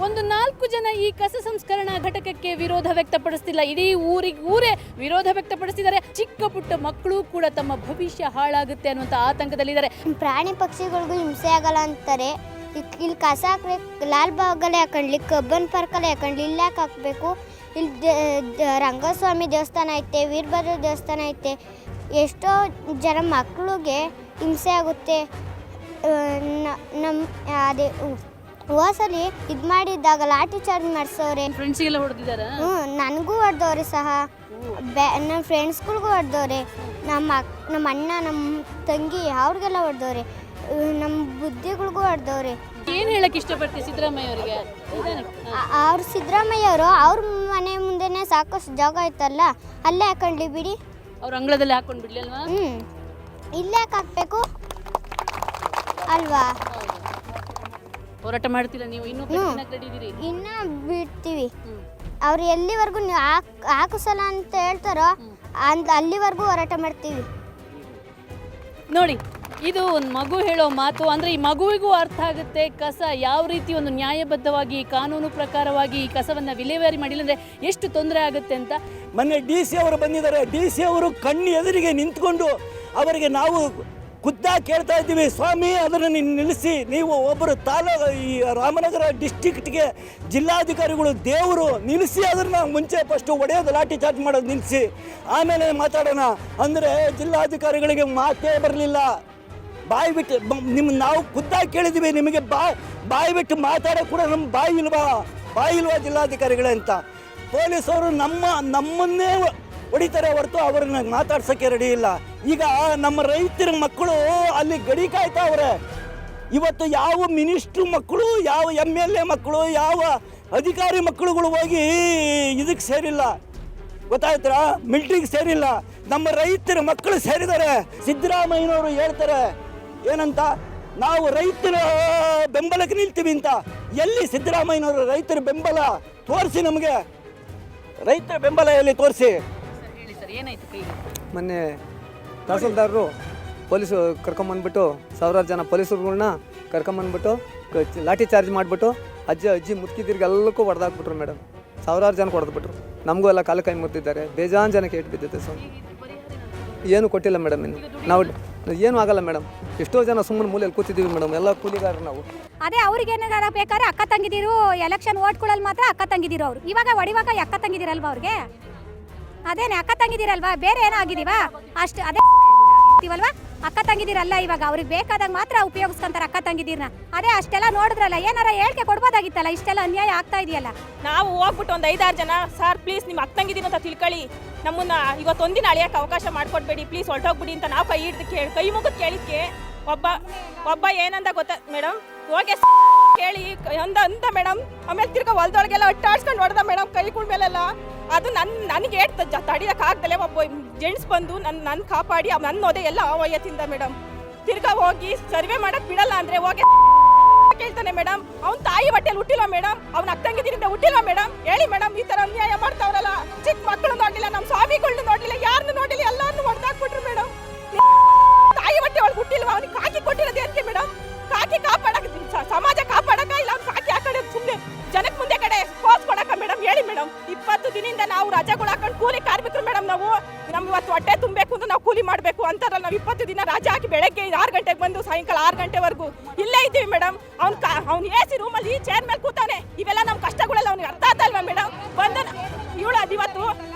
ಒಂದು 4 ಜನ ಈ ಕಸ ಸಂಸ್ಕರಣಾ ಘಟಕಕ್ಕೆ ವಿರೋಧ ವ್ಯಕ್ತಪಡಿಸ್ತಿಲ್ಲ, ಇಡೀ ಊರೇ ವಿರೋಧ ವ್ಯಕ್ತಪಡಿಸಿದ್ದಾರೆ. ಚಿಕ್ಕ ಪುಟ್ಟ ಮಕ್ಕಳು ಕೂಡ ತಮ್ಮ ಭವಿಷ್ಯ ಹಾಳಾಗುತ್ತೆ ಅನ್ನುವಂಥ ಆತಂಕದಲ್ಲಿದ್ದಾರೆ. ಪ್ರಾಣಿ ಪಕ್ಷಿಗಳಿಗೂ ಹಿಂಸೆ ಆಗಲ್ಲ ಅಂತಾರೆ. ಇಲ್ಲಿ ಕಸ ಹಾಕ್ಬೇಕು, ಲಾಲ್ ಬಾಗಲ್ಲೇ ಹಾಕೊಂಡ್ಲಿ, ಕಬ್ಬನ್ ಪಾರ್ಕಲ್ಲೇ ಹಾಕೊಂಡ್ಲಿ, ಇಲ್ಲಿ ಯಾಕೆ ಹಾಕಬೇಕು? ಇಲ್ಲಿ ರಂಗಸ್ವಾಮಿ ದೇವಸ್ಥಾನ ಐತೆ, ವೀರಭದ್ರ ದೇವಸ್ಥಾನ ಐತೆ. ಎಷ್ಟೋ ಜನ ಮಕ್ಕಳಿಗೆ ಹಿಂಸೆ ಆಗುತ್ತೆ. ನಮ್ಮ ಅದೇ ಹೋಸಲಿ ಇದು ಮಾಡಿದ್ದಾಗ ಲಾಠಿ ಚಾರ್ಜ್ ಮಾಡಿಸೋರೆ. ಫ್ರೆಂಡ್ಸಿಗೆಲ್ಲ ಹೊಡೆದಿದ್ದಾರೆ. ನನಗೂ ಹೊಡೆದವ್ರೆ ಸಹ, ನಮ್ಮ ಫ್ರೆಂಡ್ಸ್ಗಳಿಗೂ ಹೊಡೆದವ್ರೆ, ನಮ್ಮ ಅಣ್ಣ ನಮ್ಮ ತಂಗಿ ಅವ್ರಿಗೆಲ್ಲ ಹೊಡೆದವ್ರೆ, ನಮ್ಮ ಬುದ್ಧಿಗಳಿಗೂ ಹೊಡೆದವ್ರೆ. ಏನು ಹೇಳಕ್ಕೆ ಇಷ್ಟಪಡ್ತೀವಿ ಸಿದ್ದರಾಮಯ್ಯ ಅವರಿಗೆ? ಅವ್ರು ಸಿದ್ದರಾಮಯ್ಯ ಅವರು ಅವ್ರ ಮನೆ ಮುಂದೆನೇ ಸಾಕಷ್ಟು ಜಾಗ ಐತಲ್ಲ, ಅಲ್ಲೇ ಹಾಕೊಂಡ್ಲಿ ಬಿಡಿ. ಅವ್ರ ಅಂಗಳದಲ್ಲಿ ಹಾಕೊಂಡು ಬಿಡ್ಲಿ ಅಲ್ವಾ? ಇಲ್ಲೇ ಯಾಕೆ ಹಾಕ್ಬೇಕು ಅಲ್ವಾ? ಹೋರಾಟ ಮಾಡ್ತೀರಾ ನೀವು? ಇನ್ನೂ ಕಡಿದಿರಿ? ಇನ್ನ ಬಿಡ್ತೀವಿ. ಅವ್ರು ಎಲ್ಲಿವರೆಗೂ ನೀವು ಹಾಕಿಸಲ್ಲ ಅಂತ ಹೇಳ್ತಾರೋ ಅಲ್ಲಿವರೆಗೂ ಹೋರಾಟ ಮಾಡ್ತೀವಿ. ನೋಡಿ, ಇದು ಒಂದು ಮಗು ಹೇಳೋ ಮಾತು. ಅಂದರೆ ಈ ಮಗುವಿಗೂ ಅರ್ಥ ಆಗುತ್ತೆ ಕಸ ಯಾವ ರೀತಿ ಒಂದು ನ್ಯಾಯಬದ್ಧವಾಗಿ ಕಾನೂನು ಪ್ರಕಾರವಾಗಿ ಈ ಕಸವನ್ನು ವಿಲೇವಾರಿ ಮಾಡಿಲ್ಲ ಅಂದರೆ ಎಷ್ಟು ತೊಂದರೆ ಆಗುತ್ತೆ ಅಂತ. ಮೊನ್ನೆ DC ಅವರು ಬಂದಿದ್ದಾರೆ. DC ಅವರು ಕಣ್ಣು ಎದುರಿಗೆ ನಿಂತ್ಕೊಂಡು ಅವರಿಗೆ ನಾವು ಖುದ್ದಾಗಿ ಕೇಳ್ತಾ ಇದ್ದೀವಿ, ಸ್ವಾಮಿ ಅದನ್ನು ನಿಲ್ಲಿಸಿ. ನೀವು ಒಬ್ಬರು ಈ ರಾಮನಗರ ಡಿಸ್ಟಿಕ್ಟ್ಗೆ ಜಿಲ್ಲಾಧಿಕಾರಿಗಳು ದೇವರು, ನಿಲ್ಲಿಸಿ ಅದನ್ನು ಮುಂಚೆ ಫಸ್ಟು ಹೊಡೆಯೋದು, ಲಾಠಿ ಚಾರ್ಜ್ ಮಾಡೋದು ನಿಲ್ಲಿಸಿ, ಆಮೇಲೆ ಮಾತಾಡೋಣ ಅಂದರೆ ಜಿಲ್ಲಾಧಿಕಾರಿಗಳಿಗೆ ಮಾತೇ ಬರಲಿಲ್ಲ. ಬಾಯಿ ಬಿಟ್ಟು ನಾವು ಖುದ್ದಾಗಿ ಕೇಳಿದ್ದೀವಿ, ನಿಮಗೆ ಬಾಯಿ ಬಿಟ್ಟು ಮಾತಾಡೋ ಕೂಡ ನಮ್ಮ ಬಾಯಿ ಇಲ್ವಾ ಜಿಲ್ಲಾಧಿಕಾರಿಗಳೇ ಅಂತ. ಪೊಲೀಸವರು ನಮ್ಮನ್ನೇ ಹೊಡಿತಾರೆ ಹೊರತು ಅವ್ರನ್ನ ಮಾತಾಡ್ಸೋಕ್ಕೆ ರೆಡಿ ಇಲ್ಲ. ಈಗ ನಮ್ಮ ರೈತರ ಮಕ್ಕಳು ಅಲ್ಲಿ ಗಡಿ ಕಾಯ್ತಾವ್ರೆ. ಇವತ್ತು ಯಾವ ಮಿನಿಸ್ಟ್ರು ಮಕ್ಕಳು, ಯಾವ MLA ಮಕ್ಕಳು, ಯಾವ ಅಧಿಕಾರಿ ಮಕ್ಕಳುಗಳು ಹೋಗಿ ಇದಕ್ಕೆ ಸೇರಿಲ್ಲ, ಗೊತ್ತಾಯ್ತಾ? ಮಿಲ್ಟ್ರಿಗೆ ಸೇರಿಲ್ಲ. ನಮ್ಮ ರೈತರ ಮಕ್ಕಳು ಸೇರಿದ್ದಾರೆ. ಸಿದ್ದರಾಮಯ್ಯನವರು ಹೇಳ್ತಾರೆ ಏನಂತ, ನಾವು ರೈತರ ಬೆಂಬಲಕ್ಕೆ ನಿಲ್ತೀವಿ ಅಂತ. ಎಲ್ಲಿ ಸಿದ್ದರಾಮಯ್ಯನವರು ರೈತರ ಬೆಂಬಲ ತೋರಿಸಿ, ನಮಗೆ ರೈತರ ಬೆಂಬಲ ಎಲ್ಲಿ ತೋರಿಸಿ. ಮೊನ್ನೆ ತಹಸೀಲ್ದಾರರು ಪೊಲೀಸು ಕರ್ಕೊಂಬಂದ್ಬಿಟ್ಟು ಸಾವಿರಾರು ಜನ ಪೊಲೀಸರುಗಳ್ನ ಕರ್ಕೊಂಬಂದ್ಬಿಟ್ಟು ಲಾಠಿ ಚಾರ್ಜ್ ಮಾಡಿಬಿಟ್ಟು ಅಜ್ಜಿ ಮುದುಕಿದ್ರಿಗೆಲ್ಲಕ್ಕೂ ಹೊಡೆದಾಕ್ಬಿಟ್ರು ಮೇಡಮ್. ಸಾವಿರಾರು ಜನಕ್ಕೆ ಹೊಡೆದ್ಬಿಟ್ರು. ನಮಗೂ ಎಲ್ಲ ಕಾಲು ಕೈ ಮುರಿದಿದ್ದಾರೆ. ಬೇಜಾನ್ ಜನಕ್ಕೆ ಏಟು ಬಿದ್ದಿದೆ ಸರ್. ಏನು ಕೊಟ್ಟಿಲ್ಲ ಮೇಡಮ್. ಇನ್ನು ನಾವು ಏನೂ ಆಗಲ್ಲ ಮೇಡಮ್. ಎಷ್ಟೋ ಜನ ಸುಮ್ಮನೆ ಮೂಲೆಯಲ್ಲಿ ಕೂತಿದ್ದೀವಿ ಮೇಡಮ್, ಎಲ್ಲ ಕೂಲಿಗಾರರು ನಾವು. ಅದೇ ಅವ್ರಿಗೇನಾರ ಬೇಕಾದ್ರೆ ಅಕ್ಕ ತಂಗಿದಿರು ಎಲೆಕ್ಷನ್ ಓಟ್ಗಳಲ್ಲಿ ಮಾತ್ರ ಅಕ್ಕ ತಂಗಿದಿರು ಅವರು. ಇವಾಗ ಹೊಡಿವಾಗ ಅಕ್ಕ ತಂಗಿದಿರಲ್ವಾ ಅವ್ರಿಗೆ? ಅದೇನೆ ಅಕ್ಕ ತಂಗಿದಿರಲ್ವಾ, ಬೇರೆ ಏನೋ ಆಗಿದೀವಾ? ಅಷ್ಟು ಅದೇ ಇವಲ್ವಾ, ಅಕ್ಕ ತಂಗಿದಿರಲ್ಲ. ಇವಾಗ ಅವ್ರಿಗೆ ಬೇಕಾದಾಗ ಮಾತ್ರ ಉಪಯೋಗಿಸ್ಕೊಂತಾರೆ ಅಕ್ಕ ತಂಗಿದಿರನ್ನ. ಅದೇ ಅಷ್ಟೆಲ್ಲ ನೋಡಿದ್ರಲ್ಲ, ಏನಾರ ಹೇಳಿಕೆ ಕೊಡ್ಬೋದಾಗಿತ್ತಲ್ಲ, ಇಷ್ಟೆಲ್ಲ ಅನ್ಯಾಯ ಆಗ್ತಾ ಇದೆಯಲ್ಲ. ನಾವು ಹೋಗ್ಬಿಟ್ಟು ಒಂದು 5-6 ಜನ, ಸರ್ ಪ್ಲೀಸ್ ನಿಮ್ಮ ಅಕ್ಕ ತಂಗಿದಿನ ಅಂತ ತಿಳ್ಕೊಳ್ಳಿ, ನಮ್ಮನ್ನ ಇವತ್ತೊಂದಿನ ಅಳಿಯಕ್ಕೆ ಅವಕಾಶ ಮಾಡಿಕೊಡ್ಬೇಡಿ ಪ್ಲೀಸ್, ಹೊರಟೋಗ್ಬಿಡಿ ಅಂತ ನಾವು ಕೈ ಮುಗಿದು ಕೇಳಿದ್ಕೆ ಒಬ್ಬ ಏನಂದ ಗೊತ್ತಾ ಮೇಡಮ್, ಹೋಗಿ ಕೇಳಿ ಅಂದ ಮೇಡಮ್. ಆಮೇಲೆ ತಿರ್ಗಾ ಹೊಲದೊಳಗೆಲ್ಲ ಅಟ್ಟಾಡ್ಸ್ಕೊಂಡು ಹೊಡೆದ ಮೇಡಮ್, ಕೈಗಳ ಮೇಲೆಲ್ಲ. ಅದು ನನಗೆ ತಡಿಯೋಕ್ಕಾಗ್ದಲೇ ಒಬ್ಬ ಜೆಂಟ್ಸ್ ಬಂದು ನನ್ನ ಕಾಪಾಡಿ ನನ್ನ ಓದೆ ಎಲ್ಲ ವಯತ್ತಿಂದ ಮೇಡಮ್. ತಿರ್ಗಾ ಹೋಗಿ ಸರ್ವೆ ಮಾಡಕ್ ಬಿಡಲ್ಲ ಅಂದ್ರೆ ಹೋಗಿ ಕೇಳ್ತಾನೆ ಮೇಡಮ್. ಅವ್ನ ತಾಯಿ ಹೊಟ್ಟೆಲಿ ಹುಟ್ಟಿಲ್ಲ ಮೇಡಮ್, ಅವ್ನ ಅಕ್ಕಂಗಿದ್ರಿಂದ ಹುಟ್ಟಿಲ್ಲ ಮೇಡಮ್. ಹೇಳಿ ಮೇಡಮ್, ಈ ತರ ಅನ್ಯಾಯ ಮಾಡ್ತಾವ್ರಲ್ಲ. ಚಿಕ್ಕ ಮಕ್ಕಳು ನೋಡ್ಲಿಲ್ಲ, ನಮ್ಮ ಸ್ವಾಮಿಗಳನ್ನ ನೋಡ್ಲಿಲ್ಲ, ಯಾರನ್ನು ನೋಡಿಲ್ಲ, ಎಲ್ಲಾರನ್ನು ಹೊಡೆದಾಕ್ಬಿಟ್ರು ಮೇಡಮ್. ತಾಯಿ ಹೊಟ್ಟೆ ಒಳಗೆ ಹುಟ್ಟಿಲ್ವ? ಅವ್ನಿಗೆ ಕಾಕಿ ಕೊಟ್ಟಿರೋದು ಏನಕ್ಕೆ ಮೇಡಮ್? ಕಾಕಿ ಕಾಪಾಡಕ್, ಸಮಾಜ ಕಾಪಾಡಕ ಇಲ್ಲ, ಅವ್ನು ಕಾಕಿ ಹಾಕೋದು ಸುಮ್ಮನೆ ಜನಕ್ಕೆ ಮುಂದೆ ಕಡೆ ಪೋಸ್ ಕೊಡಕ ಮೇಡಮ್. ಹೇಳಿ ಮೇಡಮ್, 20 ದಿನದಿಂದ ನಾವು ರಜೆಗಳು ಹಾಕೊಂಡು ಕೂಲಿ ಕಾರ್ಮಿಕರು ಮೇಡಮ್. ನಾವು ಇವತ್ತು ಹೊಟ್ಟೆ ತುಂಬಬೇಕು ಅಂತ ನಾವು ಕೂಲಿ ಮಾಡಬೇಕು ಅಂತಾರಲ್ಲ. ನಾವು 20 ದಿನ ರಜೆ ಹಾಕಿ ಬೆಳಗ್ಗೆ 6 ಗಂಟೆಗೆ ಬಂದು ಸಾಯಂಕಾಲ 6 ಗಂಟೆವರೆಗೂ ಇಲ್ಲೇ ಇದ್ದೀವಿ ಮೇಡಮ್. ಅವ್ನು AC ರೂಮಲ್ಲಿ ಈ ಚೇರ್ ಮೇಲೆ ಕೂತಾನೆ. ಇವೆಲ್ಲ ನಮ್ಮ ಕಷ್ಟಗಳೆಲ್ಲ ಅವ್ನಿಗೆ ಅರ್ಥ ಆಗ್ತಲ್ವಾ ಮೇಡಮ್? ಬಂದ ಇವಳು ಇವತ್ತು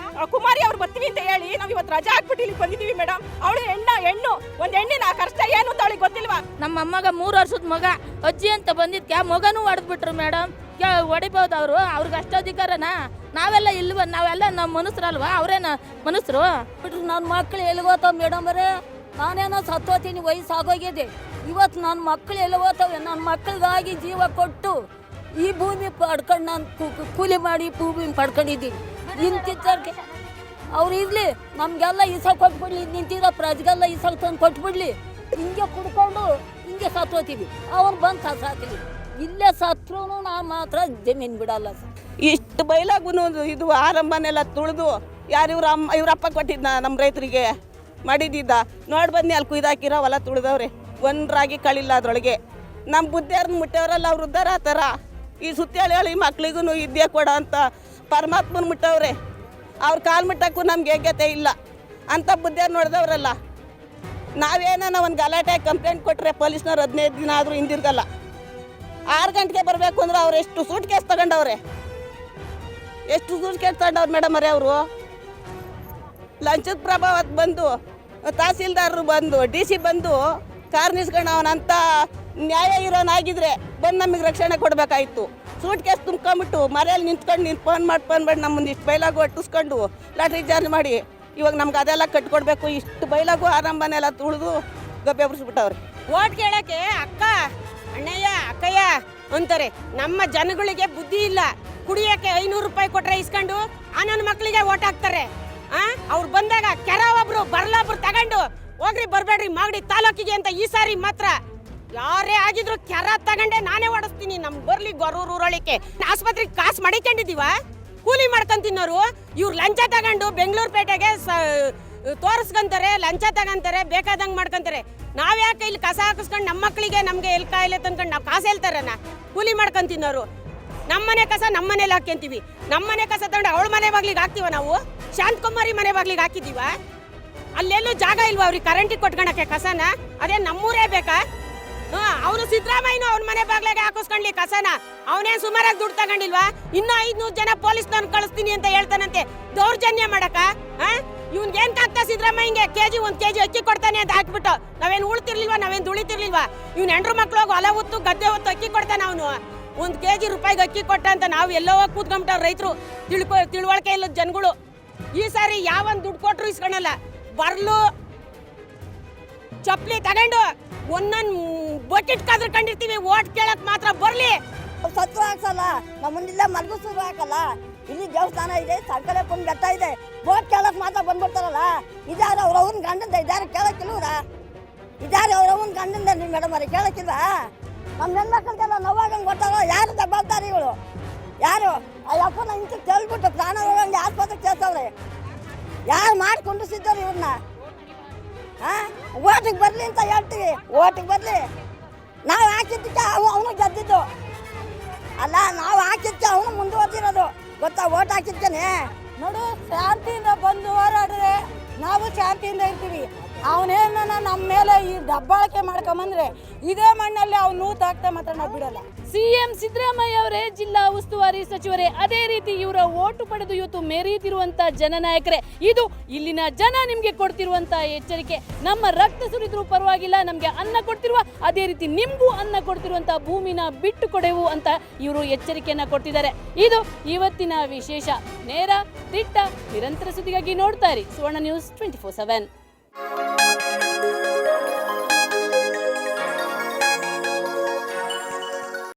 ಕುಮಾರಿ ಅವ್ರು ಬರ್ತೀವಿ ಅಂತ ಹೇಳಿ ನಾವು ಇವತ್ತು ರಜೆ ಹಾಕ್ಬಿಟ್ಟು ಇಲ್ಲಿ ಬಂದಿದ್ದೀವಿ ಮೇಡಮ್. ಅವಳು ಹೆಣ್ಣು ಒಂದು ಹೆಣ್ಣಿನ ಕಷ್ಟ ಏನು ಅಂತ ಅವಳಿಗೆ ಗೊತ್ತಿಲ್ವಾ? ನಮ್ಮ ಅಮ್ಮಗ 3 ವರ್ಷದ ಮಗ ಅಜ್ಜಿ ಅಂತ ಬಂದಿದ್ಕೆ ಮಗನೂ ಹೊಡೆದ್ಬಿಟ್ರು ಮೇಡಮ್. ಹೊಡಿಬೋದು ಅವ್ರಿಗೆ ಅಷ್ಟು ಅಧಿಕಾರನಾ? ನಾವೆಲ್ಲ ಇಲ್ವ? ನಾವೆಲ್ಲ ನಮ್ಮ ಮನುಷ್ಯರಲ್ವಾ? ಅವರೇನ ಮನುಷ್ಯರು? ನನ್ನ ಮಕ್ಳು ಎಲ್ಲಿಗೋತಾವ ಮೇಡಮ್ ಅವರೇ? ನಾನೇನೋ ಸತ್ತೋತೀನಿ, ವಯಸ್ಸಾಗೋಗಿದೆ. ಇವತ್ತು ನನ್ನ ಮಕ್ಳು ಎಲ್ಲಿ ಹೋಗ್ತವೆ? ನನ್ನ ಮಕ್ಳಿಗಾಗಿ ಜೀವ ಕೊಟ್ಟು ಈ ಭೂಮಿ ಪಡ್ಕೊಂಡು ನಾನು ಕೂಲಿ ಮಾಡಿ ಭೂಮಿ ಪಡ್ಕೊಂಡಿದ್ದೀನಿ. ನಿಂತಿದ್ದವ್ರಿಗೆ ಅವ್ರು ಇರಲಿ, ನಮಗೆಲ್ಲ ಈಸ ಕೊಟ್ಬಿಡ್ಲಿ, ನಿಂತಿರೋ ಪ್ರಜೆಗೆಲ್ಲ ಈಸ ತಂದು ಕೊಟ್ಬಿಡ್ಲಿ. ಹಿಂಗೆ ಕುಡ್ಕೊಂಡು ಹಿಂಗೆ ಸತ್ತೋತೀವಿ, ಅವ್ರು ಬಂದು ಸಾತೀವಿ. ಇಲ್ಲೇ ಸತ್ರೂ ನಾವು ಮಾತ್ರ ಜಮೀನು ಬಿಡಲ್ಲ ಸರ್. ಇಷ್ಟು ಬೈಲಾಗೂ ಇದು ಆರಂಭನೆಲ್ಲ ತುಳಿದು ಯಾರು ಇವ್ರಪ್ಪ ಕೊಟ್ಟಿದ್ದ ನಮ್ಮ ರೈತರಿಗೆ ಮಾಡಿದ್ದ ನೋಡಿ ಬನ್ನಿ, ಅಲ್ಲಿ ಕುಯ್ದಾಕಿರೋ ಹೊಲ ತುಳಿದವ್ರೆ. ಒಂದ್ರಾಗಿ ಕಳಿಲ್ಲ ಅದ್ರೊಳಗೆ. ನಮ್ಮ ಬುದ್ಧಿಯವ್ರನ್ನ ಮುಟ್ಟವ್ರಲ್ಲ, ಅವ್ರು ಉದ್ದಾರ ಆ ಥರ ಈ ಸುತ್ತೇಳಿ ಹೇಳಿ ಮಕ್ಳಿಗೂ ಇದ್ದೇ ಕೊಡ ಅಂತ ಪರಮಾತ್ಮನ ಮುಟ್ಟವ್ರೆ. ಅವ್ರ ಕಾಲು ಮುಟ್ಟಕ್ಕೂ ನಮ್ಗೆ ಯೋಗ್ಯತೆ ಇಲ್ಲ ಅಂತ ಬುದ್ಧಿಯವ್ರು ನೋಡಿದವ್ರಲ್ಲ. ನಾವೇನ ಒಂದು ಗಲಾಟೆ ಕಂಪ್ಲೇಂಟ್ ಕೊಟ್ಟರೆ ಪೊಲೀಸ್ನವ್ರು 15 ದಿನ ಆದರೂ ಹಿಂದಿರ್ಗಲ್ಲ. 6 ಗಂಟೆಗೆ ಬರಬೇಕು ಅಂದ್ರೆ ಅವ್ರು ಎಷ್ಟು ಸೂಟ್ ಕೇಸ್ ತಗೊಂಡವ್ರೆ, ಎಷ್ಟು ಸೂಟ್ ಕೇಸ್ ತಗೊಂಡವ್ರು ಮೇಡಮ್ ಅವರೇ. ಅವರು ಲಂಚದ ಪ್ರಭಾವಕ್ಕೆ ಬಂದು ತಹಸೀಲ್ದಾರರು ಬಂದು DC ಬಂದು ಕಾರ್ ನಿಲ್ಸ್ಕೊಂಡು ಅವನಂತ ನ್ಯಾಯ ಇರೋನಾಗಿದ್ರೆ ಬಂದು ನಮಗೆ ರಕ್ಷಣೆ ಕೊಡಬೇಕಾಯ್ತು. ಸೂಟ್ ಕೇಸ್ ತುಂಬ್ಕೊಂಬಿಟ್ಟು ಮರೆಯಲ್ಲಿ ನಿಂತ್ಕೊಂಡು ಫೋನ್ ಮಾಡಿ ನಮ್ಮ ಮುಂದೆ ಇಷ್ಟು ಬೈಲಾಗು ಅಟ್ಟಿಸ್ಕೊಂಡು ಲಾಟ್ರಿ ಚಾರ್ಜ್ ಮಾಡಿ ಇವಾಗ ನಮ್ಗೆ ಅದೆಲ್ಲ ಕಟ್ಕೊಡ್ಬೇಕು. ಇಷ್ಟು ಬೈಲಾಗು ಆರಂಭನೆಲ್ಲ ತುಳಿದು ಗಬ್ಬೆ ಬಿಡಿಸ್ಬಿಟ್ಟವ್ರೆ. ಓಟ್ ಕೇಳಕ್ಕೆ ಅಕ್ಕ ಅಣ್ಣಯ್ಯ ಅಕ್ಕಯ್ಯ ಅಂತಾರೆ. ನಮ್ಮ ಜನಗಳಿಗೆ ಬುದ್ಧಿ ಇಲ್ಲ. ಕುಡಿಯೋಕ್ಕೆ 500 ರೂಪಾಯಿ ಕೊಟ್ಟರೆ ಇಸ್ಕೊಂಡು ನನ್ನ ಮಕ್ಕಳಿಗೆ ಓಟ್ ಹಾಕ್ತಾರೆ. ಅವ್ರು ಬಂದಾಗ ಕೆರ ಒಬ್ರು ಬರ್ಲೊಬ್ರು ತಗೊಂಡು ಹೋಗ್ರಿ ಬರಬೇಡ್ರಿ ಮಾಗಡಿ ತಾಲೂಕಿಗೆ ಅಂತ ಈ ಸಾರಿ ಮಾತ್ರ ಯಾರೇ ಆಗಿದ್ರು ಕೆರ ತಗೊಂಡೆ ನಾನೇ ಓಡಿಸ್ತೀನಿ. ನಮ್ಗೆ ಬರ್ಲಿ ಗೊರೂರು ಊರೊಳಿಕೆ ಆಸ್ಪತ್ರೆಗೆ ಕಾಸು ಮಡಿಕೊಂಡಿದ್ದೀವ, ಕೂಲಿ ಮಾಡ್ಕೊಂಡು ತಿನ್ನೋರು. ಇವ್ರು ಲಂಚ ತಗೊಂಡು ಬೆಂಗಳೂರು ಪೇಟೆಗೆ ತೋರಿಸ್ಕೊಂತಾರೆ, ಲಂಚ ತಗೊಂತಾರೆ, ಬೇಕಾದಂಗೆ ಮಾಡ್ಕೊಂತಾರೆ. ನಾವ್ಯಾಕೆ ಇಲ್ಲಿ ಕಸ ಹಾಕಿಸ್ಕೊಂಡು ನಮ್ಮ ಮಕ್ಕಳಿಗೆ ನಮಗೆ ಎಲ್ಲಿ ಕಾಯಿಲೆ ತಂದ್ಕೊಂಡು ನಾವು ಕಾಸು ಹೇಳ್ತಾರನ ಕೂಲಿ ಮಾಡ್ಕೊಂಡು ತಿನ್ನೋರು. ನಮ್ಮನೆ ಕಸ ನಮ್ಮನೇಲಿ ಹಾಕ್ಯಂತೀವಿ. ನಮ್ಮನೆ ಕಸ ತಗೊಂಡು ಅವಳ ಮನೆ ಬಾಗ್ಲಿಗೆ ಹಾಕ್ತೀವ. ನಾವು ಶಾಂತಕುಮಾರಿ ಮನೆ ಬಾಗ್ಲಿಗೆ ಹಾಕಿದ್ದೀವ. ಅಲ್ಲೆಲ್ಲೂ ಜಾಗ ಇಲ್ವಾ ಅವ್ರಿಗೆ ಕರೆಂಟಿಗೆ ಕೊಟ್ಕೊಳಕ್ಕೆ ಕಸನ? ಅದೇ ನಮ್ಮೂರೇ ಬೇಕಾ? ಅವನು ಸಿದ್ದರಾಮಯ್ಯನು ಅವ್ನ ಮನೆ ಬಾಗ್ಲಾಗೆ ಹಾಕಿಸ್ಕೊಂಡ್ಲಿ ಕಸನ. ಅವನೇನು ಸುಮಾರಾಗಿ ದುಡ್ಡು ತಗೊಂಡಿಲ್ವಾ? ಇನ್ನೂ 500 ಜನ ಪೊಲೀಸ್ನವ್ರನ್ನ ಕಳಿಸ್ತೀನಿ ಅಂತ ಹೇಳ್ತಾನಂತೆ. ದೌರ್ಜನ್ಯ ಮಾಡಕ ಇವ್ನಿಗೇನ್ ಕಾಗ್ತಾ ಸಿದ್ದರಾಮಯ್ಯಂಗೆ ಒಂದು ಕೆಜಿ ಅಕ್ಕಿ ಕೊಡ್ತಾನೆ ಅಂತ ಹಾಕ್ಬಿಟ್ಟು ನಾವೇನು ಉಳ್ತಿರ್ಲಿಲ್ವಾ, ನಾವೇನು ದುಳಿತಿರ್ಲಿಲ್ವಾ? ಇವ್ನ ಹೆಂಡ್ರು ಮಕ್ಳು ಹೋಗಿ ಹೊಲ ಹೊತ್ತು ಗದ್ದೆ ಹೊತ್ತು ಅಕ್ಕಿ ಕೊಡ್ತಾನೆ ಅವನು. 1 ಕೆಜಿ ರೂಪಾಯಿಗೆ ಅಕ್ಕಿ ಕೊಟ್ಟ ಅಂತ ನಾವು ಎಲ್ಲೋ ಹೋಗಿ ಕೂತ್ಕೊಂಬಿಟ್ಟವ್ರು ರೈತರು, ತಿಳುವಳಿಕೆ ಇಲ್ಲದ ಜನಗಳು. ಈ ಸಾರಿ ಯಾವನ್ ದುಡ್ಡು ಕೊಟ್ರು ಇಸ್ಕೊಳಲ್ಲ. ಬರ್ಲು ಚಪ್ಲಿ ತಗೊಂಡು ಒಂದೊಂದು ಬಕೆಟ್ ಕದ್ರಕೊಂಡಿರ್ತೀವಿ. ಓಟ್ ಕೇಳಕ್ ಮಾತ್ರ ಬರ್ಲಿ. ಸತ್ರು ಹಾಕ್ಸಲ್ಲ, ನಮ್ಮ ಮುಂದಿಲ್ಲ ಮಲ್ಗುಸೂರು ಹಾಕಲ್ಲ. ಇಲ್ಲಿ ದೇವಸ್ಥಾನ ಇದೆ, ಸಂಕಲೇಪುರ ಬೆಟ್ಟ ಇದೆ. ಓಟ್ ಕೇಳಕ್ ಮಾತ್ರ ಬಂದ್ಬಿಡ್ತಾರಲ್ಲ. ಇದಾರೆ ಅವ್ರವ್ನ ಗಂಡಂದ, ಇದಾರೆ ಕೇಳಕ್ಕಿಲ್ವರ? ಇದಾರೆ ಅವ್ರವ್ನ ಗಂಡಂದ ನೀವು ಮೇಡಮ್ ಅವ್ರಿಗೆ ಕೇಳಕ್ಕಿಲ್ವಾ? ನಮ್ಮ ಹೆಣ್ಮಕ್ಳಿಗೆಲ್ಲ ನೋವಾಗಂಗೆ ಗೊತ್ತಾಗ ಯಾರು ಜವಾಬ್ದಾರಿಗಳು? ಯಾರು ಆ ಅಪ್ಪನ ಇಂತ ಕೇಳ್ಬಿಟ್ಟು ಪ್ರಾಣ ಹೋಗಂಗೆ ಆಸ್ಪತ್ರೆಗೆ ಸೇರ್ಸವ್ರೆ. ಯಾರು ಮಾಡ್ಕೊಂಡು ಸಿದ್ದವ್ರು ಇವ್ರನ್ನ? ಓಟಿಗೆ ಬರಲಿ ಅಂತ ಹೇಳ್ತೀವಿ. ಓಟಿಗೆ ಬರಲಿ. ನಾವು ಹಾಕಿದ್ದಕ್ಕೆ ಅವನು ಗೆದ್ದಿದ್ದು ಅಲ್ಲ, ನಾವು ಹಾಕಿದ್ದಕ್ಕೆ ಅವನು ಮುಂದುವರೆದಿರೋದು ಗೊತ್ತಾ? ಓಟ್ ಹಾಕಿದ್ದೇನೆ ನೋಡು. ಶಾಂತಿಯಿಂದ ಬಂದು ಹೋರಾಡಿದ್ರೆ ನಾವು ಶಾಂತಿಯಿಂದ ಇರ್ತೀವಿ. ಅವನೇನ ನಮ್ಮ ಮೇಲೆ ಈ ದಬ್ಬಾಳಿಕೆ ಮಾಡ್ಕೊಂಬಂದ್ರೆ ಇದೇ ಮಣ್ಣಲ್ಲಿ ಅವ್ನು ನೂತಾಗ್ತಾ ಮಾತ್ರ ನಾವು ಬಿಡಲ್ಲ. ಸಿಎಂ ಸಿದ್ದರಾಮಯ್ಯ ಅವರೇ, ಜಿಲ್ಲಾ ಉಸ್ತುವಾರಿ ಸಚಿವರೇ, ಅದೇ ರೀತಿ ಇವರ ಓಟು ಪಡೆದು ಇವತ್ತು ಮೆರೆಯುತ್ತಿರುವಂತ ಜನನಾಯಕರೇ, ಇದು ಇಲ್ಲಿನ ಜನ ನಿಮ್ಗೆ ಕೊಡ್ತಿರುವಂತ ಎಚ್ಚರಿಕೆ. ನಮ್ಮ ರಕ್ತ ಸುರಿದ್ರು ಪರವಾಗಿಲ್ಲ, ನಮ್ಗೆ ಅನ್ನ ಕೊಡ್ತಿರುವ ಅದೇ ರೀತಿ ನಿಮ್ಗೂ ಅನ್ನ ಕೊಡ್ತಿರುವಂತ ಭೂಮಿನ ಬಿಟ್ಟು ಕೊಡೆವು ಅಂತ ಇವರು ಎಚ್ಚರಿಕೆಯನ್ನ ಕೊಡ್ತಿದ್ದಾರೆ. ಇದು ಇವತ್ತಿನ ವಿಶೇಷ. ನೇರ, ದಿಟ್ಟ, ನಿರಂತರ ಸುದ್ದಿಗಾಗಿ ನೋಡ್ತಾ ಇರಿ ಸುವರ್ಣ ನ್ಯೂಸ್ 24/7.